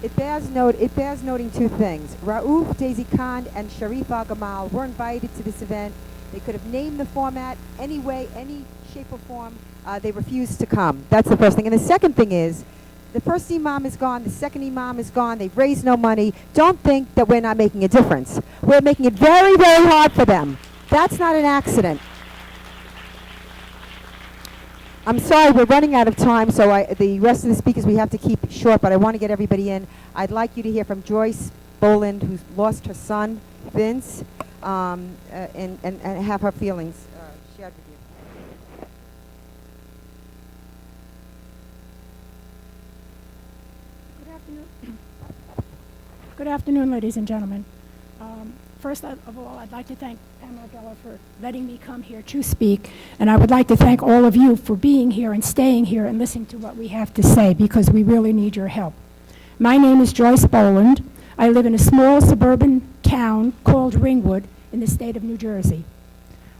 it bears noting two things. Raouf, Daisy Khan, and Sharif Al-Gamal were invited to this event. They could have named the format any way, any shape or form. They refused to come. That's the first thing. And the second thing is, the first imam is gone, the second imam is gone, they've raised no money. Don't think that we're not making a difference. We're making it very, very hard for them. That's not an accident. I'm sorry, we're running out of time, so the rest of the speakers we have to keep short, but I want to get everybody in. I'd like you to hear from Joyce Boland, who's lost her son, Vince, and have her feelings shared with you. Good afternoon, ladies and gentlemen. First of all, I'd like to thank Pamela Hall for letting me come here to speak, and I would like to thank all of you for being here and staying here and listening to what we have to say, because we really need your help. My name is Joyce Boland. I live in a small suburban town called Ringwood in the state of New Jersey.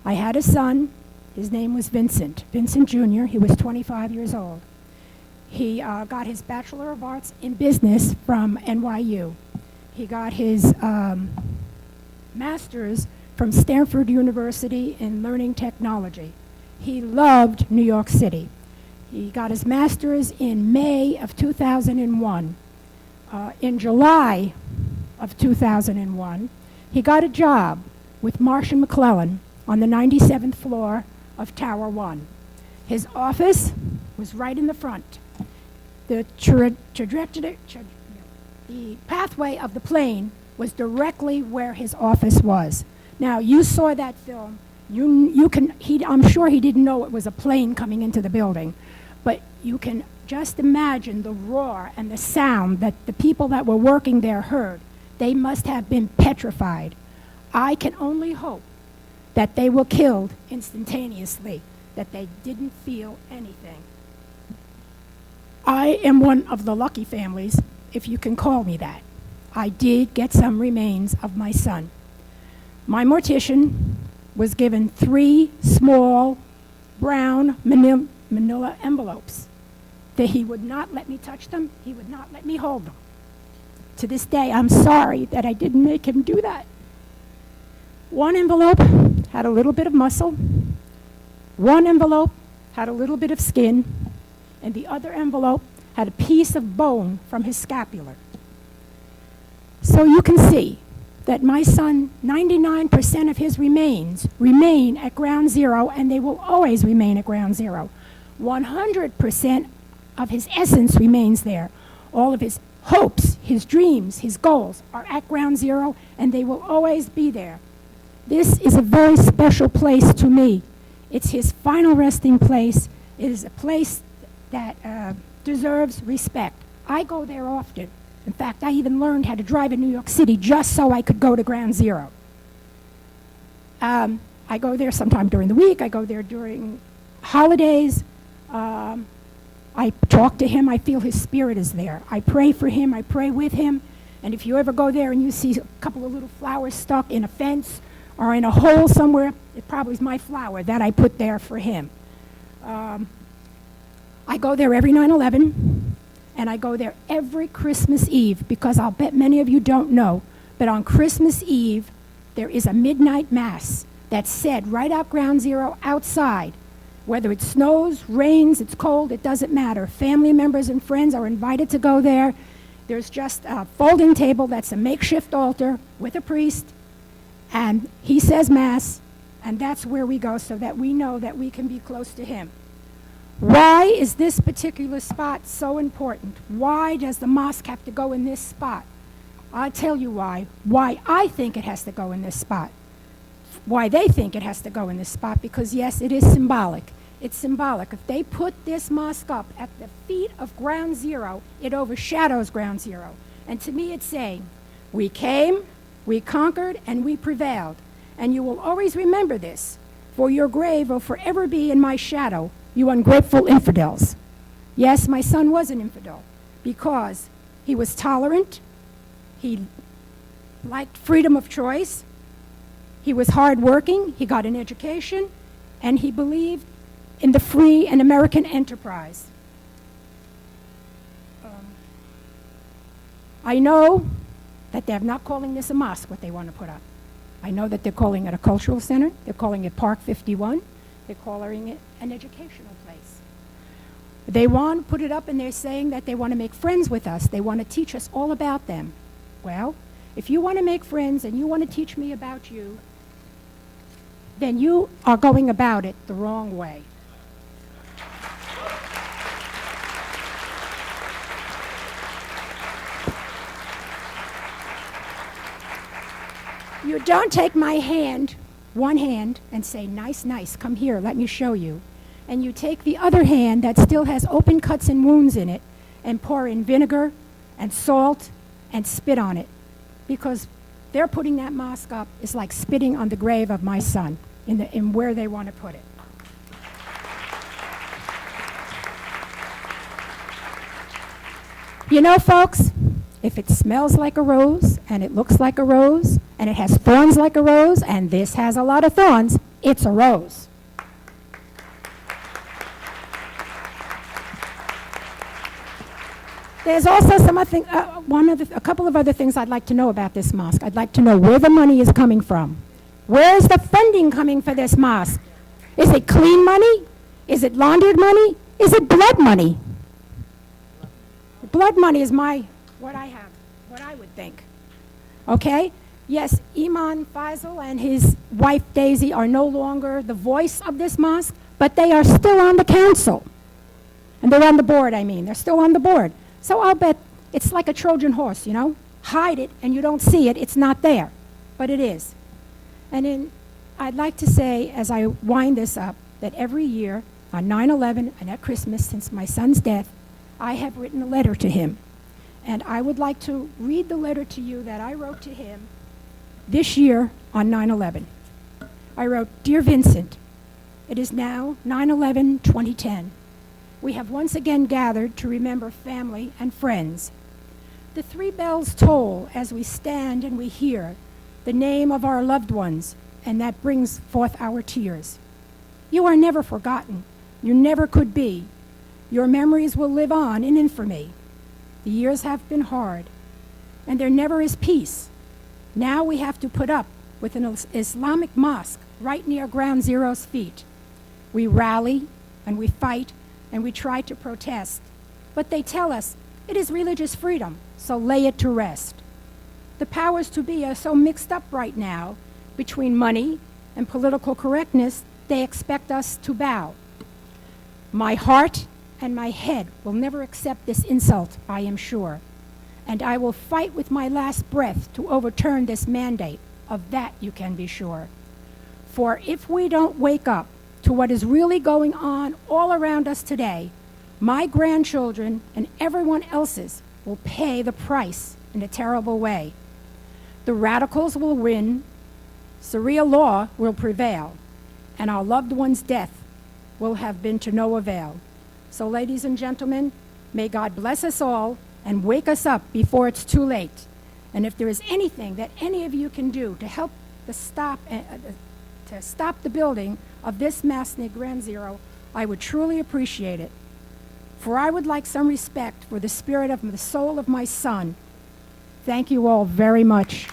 I had a son. His name was Vincent Jr. He was 25 years old. He got his Bachelor of Arts in Business from NYU. He got his master's from Stanford University in Learning Technology. He loved New York City. He got his master's in May of 2001. In July of 2001, he got a job with Marsh & McLellan on the 97th floor of Tower 1. His office was right in the front. The pathway of the plane was directly where his office was. Now, you saw that film. I'm sure he didn't know it was a plane coming into the building, but you can just imagine the roar and the sound that the people that were working there heard. They must have been petrified. I can only hope that they were killed instantaneously, that they didn't feel anything. I am one of the lucky families, if you can call me that. I did get some remains of my son. My mortician was given 3 small brown manila envelopes that he would not let me touch them, he would not let me hold them. To this day, I'm sorry that I didn't make him do that. One envelope had a little bit of muscle, one envelope had a little bit of skin, and the other envelope had a piece of bone from his scapular. So you can see that my son, 99% of his remains remain at Ground Zero, and they will always remain at Ground Zero. 100% of his essence remains there. All of his hopes, his dreams, his goals are at Ground Zero, and they will always be there. This is a very special place to me. It's his final resting place. It is a place that deserves respect. I go there often. In fact, I even learned how to drive in New York City just so I could go to Ground Zero. I go there sometime during the week. I go there during holidays. I talk to him. I feel his spirit is there. I pray for him. I pray with him. And if you ever go there and you see a couple of little flowers stuck in a fence or in a hole somewhere, it probably is my flower that I put there for him. I go there every 9/11. And I go there every Christmas Eve, because I'll bet many of you don't know, but on Christmas Eve, there is a midnight mass that's said right out Ground Zero outside. Whether it snows, rains, it's cold, it doesn't matter. Family members and friends are invited to go there. There's just a folding table that's a makeshift altar with a priest, and he says mass, and that's where we go so that we know that we can be close to him. Why is this particular spot so important? Why does the mosque have to go in this spot? I'll tell you why. Why I think it has to go in this spot. Why they think it has to go in this spot, because yes, it is symbolic. It's symbolic. If they put this mosque up at the feet of Ground Zero, it overshadows Ground Zero. And to me it's saying, we came, we conquered, and we prevailed. And you will always remember this, for your grave will forever be in my shadow, you ungrateful infidels. Yes, my son was an infidel because he was tolerant, he liked freedom of choice, he was hardworking, he got an education, and he believed in the free and American enterprise. I know that they're not calling this a mosque, what they want to put up. I know that they're calling it a cultural center. They're calling it Park 51. They're calling it an educational place. They want to put it up and they're saying that they want to make friends with us. They want to teach us all about them. Well, if you want to make friends and you want to teach me about you, then you are going about it the wrong way. You don't take my hand, one hand, and say, nice, nice, come here, let me show you. And you take the other hand that still has open cuts and wounds in it and pour in vinegar and salt and spit on it. Because they're putting that mosque up is like spitting on the grave of my son in where they want to put it. You know, folks, if it smells like a rose and it looks like a rose and it has thorns like a rose and this has a lot of thorns, it's a rose. There's also a couple of other things I'd like to know about this mosque. I'd like to know where the money is coming from. Where is the funding coming for this mosque? Is it clean money? Is it laundered money? Is it blood money? Blood money is what I would think. Okay? Yes, Imam Faisal and his wife Daisy are no longer the voice of this mosque, but they are still on the council. And they're on the board, they're still on the board. So I'll bet it's like a Trojan horse, you know? Hide it and you don't see it, it's not there. But it is. And I'd like to say, as I wind this up, that every year on 9/11 and at Christmas since my son's death, I have written a letter to him. And I would like to read the letter to you that I wrote to him this year on 9/11. I wrote, Dear Vincent, it is now 9/11/2010. We have once again gathered to remember family and friends. The 3 bells toll as we stand and we hear the name of our loved ones, and that brings forth our tears. You are never forgotten. You never could be. Your memories will live on in infamy. The years have been hard, and there never is peace. Now we have to put up with an Islamic mosque right near Ground Zero's feet. We rally, and we fight, and we try to protest. But they tell us it is religious freedom, so lay it to rest. The powers to be are so mixed up right now between money and political correctness, they expect us to bow. My heart and my head will never accept this insult, I am sure. And I will fight with my last breath to overturn this mandate. Of that you can be sure. For if we don't wake up to what is really going on all around us today, my grandchildren and everyone else's will pay the price in a terrible way. The radicals will win, Sharia law will prevail, and our loved one's death will have been to no avail. So, ladies and gentlemen, may God bless us all and wake us up before it's too late. And if there is anything that any of you can do to help stop the building of this mosque near Ground Zero, I would truly appreciate it. For I would like some respect for the spirit of the soul of my son. Thank you all very much.